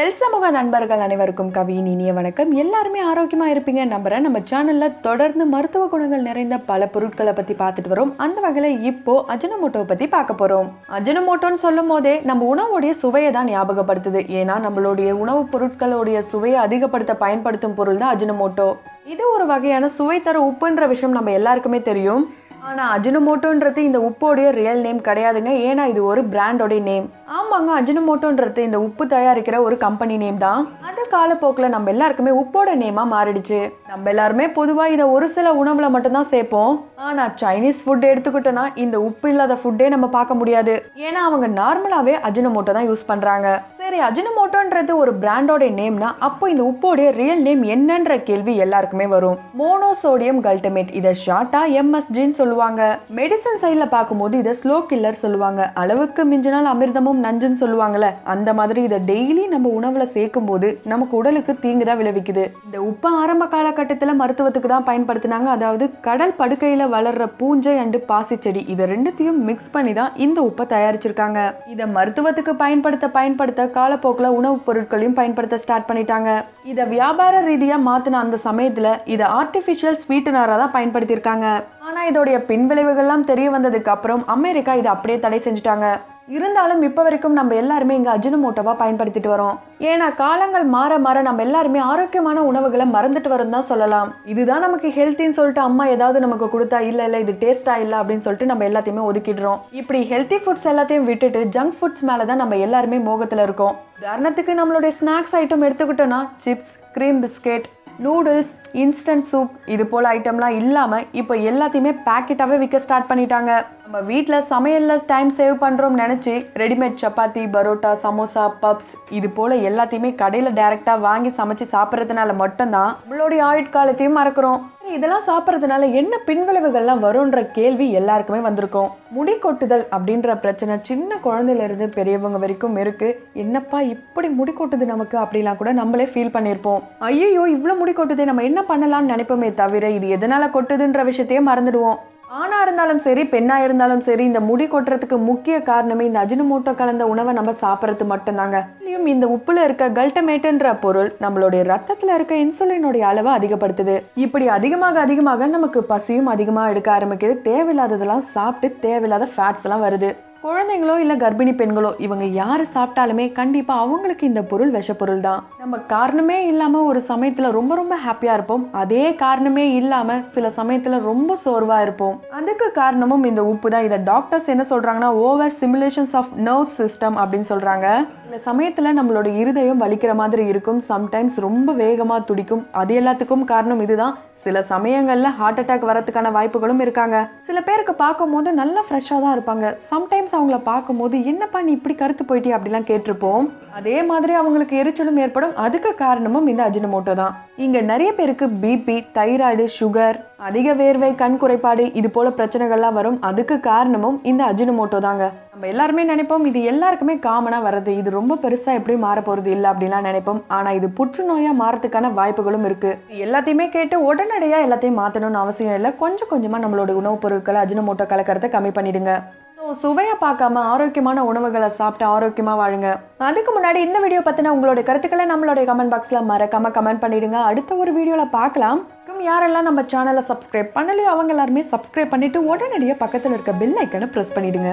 Health சமூக நண்பர்கள் அனைவருக்கும் கவியின் இனிய வணக்கம். எல்லாருமே ஆரோக்கியமா இருப்பீங்க நம்புறேன். நம்ம சேனல்ல தொடர்ந்து மருத்துவ குணங்கள் நிறைந்த பல பொருட்களை பத்தி பார்த்துட்டு வரோம். அந்த வகையில இப்போ அஜினோமோட்டோவை பத்தி பார்க்க போறோம். அஜினோமோட்டோன்னு சொல்லும் போதே நம்ம உணவுடைய சுவையை தான் ஞாபகப்படுத்துது. ஏன்னா நம்மளுடைய உணவுப் பொருட்களுடைய சுவையை அதிகப்படுத்த பயன்படுத்தும் பொருள் தான் அஜினோமோட்டோ. இது ஒரு வகையான சுவை தர உப்புன்ற விஷயம் நம்ம எல்லாருக்குமே தெரியும். ஆனால் அஜினோமோட்டோன்றது இந்த உப்போடைய ரியல் நேம் கிடையாதுங்க. ஏன்னா இது ஒரு பிராண்டோடைய நேம். ஆமாங்க, அஜினோமோட்டோன்றது இந்த உப்பு தயாரிக்கிற ஒரு கம்பெனி நேம் தான். அது காலப்போக்கில் நம்ம எல்லாருக்குமே உப்போட நேமாக மாறிடுச்சு. நம்ம எல்லாருமே பொதுவாக இதை ஒரு சில உணவுல மட்டும்தான் சேர்ப்போம். ஆனால் சைனீஸ் ஃபுட் எடுத்துக்கிட்டோன்னா இந்த உப்பு இல்லாத ஃபுட்டே நம்ம பார்க்க முடியாது. ஏன்னா அவங்க நார்மலாகவே அஜினோமோட்டோ தான் யூஸ் பண்ணுறாங்க. சரி, அஜினோமோட்டோன்றது ஒரு பிராண்டோட நேம்னா அப்போ இந்த உப்போடைய ரியல் நேம் என்னன்ற கேள்வி எல்லாருக்குமே வரும். மோனோசோடியம் கல்டமேட், இதை ஷார்ட்டா MSGன்னு சொல்லுவாங்க. மெடிசன் சைட்ல பார்க்கும்போது இதை ஸ்லோ கில்லர் சொல்லுவாங்க. அளவுக்கு மிஞ்சினால் அமிர்தமும் நஞ்சுன்னு சொல்லுவாங்கல்ல, அந்த மாதிரி இதை டெய்லி நம்ம உணவுல சேர்க்கும் போது நமக்கு உடலுக்கு தீங்கு தான் விளைவிக்குது. இந்த உப்பு ஆரம்ப காலகட்டத்தில் மருத்துவத்துக்கு தான் பயன்படுத்தினாங்க. அதாவது கடல் படுக்கையில வளர்ற பூஞ்சை அண்டு பாசி செடி இதை ரெண்டுத்தையும் மிக்ஸ் பண்ணி தான் இந்த உப்பை தயாரிச்சிருக்காங்க. இதை மருத்துவத்துக்கு பயன்படுத்த காலப்போக்கில் உணவுப் பொருட்களையும் பயன்படுத்த ஸ்டார்ட் பண்ணிட்டாங்க. இதை வியாபார ரீதியா மாத்தின அந்த சமயத்துல இதை ஆர்டிபிஷியல் ஸ்வீட்டனரா தான் பயன்படுத்தியிருக்காங்க. ஆனா இதோடைய பின்விளைவுகள்லாம் தெரிய வந்ததுக்கு அப்புறம் அமெரிக்கா இதை அப்படியே தடை செஞ்சுட்டாங்க. இருந்தாலும் இப்போ வரைக்கும் நம்ம எல்லாருமே இங்கே அஜினோமோட்டோவா பயன்படுத்திட்டு வரோம். ஏன்னா காலங்கள் மாற மாற நம்ம எல்லாருமே ஆரோக்கியமான உணவுகளை மறந்துட்டு வரோம் தான் சொல்லலாம். இதுதான் நமக்கு ஹெல்த்தின்னு சொல்லிட்டு அம்மா ஏதாவது நமக்கு கொடுத்தா இல்லை இது டேஸ்டா இல்லை அப்படின்னு சொல்லிட்டு நம்ம எல்லாத்தையுமே ஒதுக்கிடுறோம். இப்படி ஹெல்த்தி ஃபுட்ஸ் எல்லாத்தையும் விட்டுட்டு ஜங்க் ஃபுட்ஸ் மேலே தான் நம்ம எல்லாருமே மோகத்தில் இருக்கோம். உதாரணத்துக்கு நம்மளுடைய ஸ்நாக்ஸ் ஐட்டம் எடுத்துக்கிட்டோன்னா chips, cream biscuit, noodles, instant soup இது போல் ஐட்டம்லாம் இல்லாமல் இப்போ எல்லாத்தையுமே பேக்கெட்டாகவே விற்க ஸ்டார்ட் பண்ணிட்டாங்க. நம்ம வீட்டில் சமையலில் டைம் சேவ் பண்ணுறோம்னு நினச்சி ரெடிமேட் சப்பாத்தி, பரோட்டா, சமோசா, பப்ஸ் இது போல் எல்லாத்தையுமே கடையில் டைரெக்டாக வாங்கி சமைச்சு சாப்பிட்றதுனால மட்டும்தான் நம்மளுடைய ஆயுட்காலத்தையும் மறக்கிறோம். இதெல்லாம் சாப்பிட்றதுனால என்ன பின்விளைவுகள்லாம் வரும்ன்ற கேள்வி எல்லாருக்குமே வந்திருக்கும். முடி கொட்டுதல் அப்படின்ற பிரச்சனை சின்ன குழந்தையிலிருந்து பெரியவங்க வரைக்கும் இருக்கு. என்னப்பா இப்படி முடி கொட்டுது நமக்கு அப்படிலாம் கூட நம்மளே ஃபீல் பண்ணியிருப்போம். ஐயோ இவ்வளோ முடி கொட்டுதே, நம்ம என்ன பண்ணலாம்னு நினைப்போமே தவிர இது எதனால கொட்டுதுன்ற விஷயத்தையே மறந்துடுவோம். ஆணா இருந்தாலும் சரி, பெண்ணா இருந்தாலும் சரி, இந்த முடி கொட்டுறதுக்கு முக்கிய காரணமே இந்த அஜினோமோட்டோ கலந்த உணவை நம்ம சாப்பிட்றது மட்டும்தாங்க. இந்த உப்புல இருக்க கல்டமேட்ன்ற பொருள் நம்மளுடைய ரத்தத்துல இருக்க இன்சுலினுடைய அளவை அதிகப்படுத்துது. இப்படி அதிகமாக நமக்கு பசியும் அதிகமா எடுக்க ஆரம்பிக்குது. தேவையில்லாததெல்லாம் சாப்பிட்டு தேவையில்லாத ஃபேட்ஸ் எல்லாம் வருது. குழந்தைங்களோ இல்லை கர்ப்பிணி பெண்களோ இவங்க யாரு சாப்பிட்டாலுமே கண்டிப்பா அவங்களுக்கு இந்த பொருள் விஷப்பொருள் தான். நம்ம காரணமே இல்லாம ஒரு சமயத்துல ரொம்ப ஹாப்பியா இருப்போம். அதே காரணமே இல்லாம சில சமயத்துல ரொம்ப சோர்வா இருப்போம். அதுக்கு காரணமும் இந்த உப்பு தான். இதை டாக்டர்ஸ் என்ன சொல்றாங்கன்னா over stimulations of nerve system அப்படின்னு சொல்றாங்க. சில சமயத்துல நம்மளோட இருதயம் வலிக்கிற மாதிரி இருக்கும். சம்டைம்ஸ் ரொம்ப வேகமா துடிக்கும். அது எல்லாத்துக்கும் காரணம் இதுதான். சில சமயங்கள்ல ஹார்ட் அட்டாக் வரதுக்கான வாய்ப்புகளும் இருக்காங்க. சில பேருக்கு பார்க்கும் போது நல்லா ஃப்ரெஷ்ஷாக தான் இருப்பாங்க. சம்டைம்ஸ் அவங்கள பார்க்கும்போது என்னப்பா நீ இப்படி கருத்து போயிட்டே அப்படிலாம் கேட்டிருப்போம். அதே மாதிரி அவங்களுக்கு எரிச்சலும் ஏற்படும். அதுக்கு காரணமும் இந்த அஜினோமோட்டோ தான். இங்க நிறைய பேருக்கு பிபி, தைராய்டு, சுகர், அதிக வேர்வை, கண் குறைபாடு இது போல பிரச்சனைகள்லாம் வரும். அதுக்கு காரணமும் இந்த அஜினோமோட்டோ தாங்க. நம்ம எல்லாருமே நினைப்போம் இது எல்லாருக்குமே காமனா வருது, இது ரொம்ப பெருசா எப்படி மாற போறது இல்லை அப்படின்லாம் நினைப்போம். ஆனா இது புற்றுநோயா மாறதுக்கான வாய்ப்புகளும் இருக்கு. எல்லாத்தையுமே கேட்டு உடனடியா எல்லாத்தையும் மாத்தணும்னு அவசியம் இல்லை. கொஞ்சம் கொஞ்சமா நம்மளோட உணவுப் பொருட்களை அஜினோமோட்டோ கலக்கிறத கம்மி பண்ணிடுங்க. சுவையை பார்க்காம ஆரோக்கியமான உணவுகளை சாப்பிட்டு ஆரோக்கியமா வாழுங்க. அதுக்கு முன்னாடி இந்த வீடியோ பத்தின உங்களுடைய கருத்துக்களை நம்மளுடைய கமெண்ட் பாக்ஸ்ல மறக்காம கமெண்ட் பண்ணிடுங்க. அடுத்த ஒரு வீடியோல பார்க்கலாம். யாரெல்லாம் நம்ம சேனலை சப்ஸ்கிரைப் பண்ணலையோ அவங்க எல்லாருமே சப்ஸ்கிரைப் பண்ணிட்டு உடனடியாக பக்கத்தில் இருக்க பெல் ஐக்கனை ப்ரெஸ் பண்ணிடுங்க.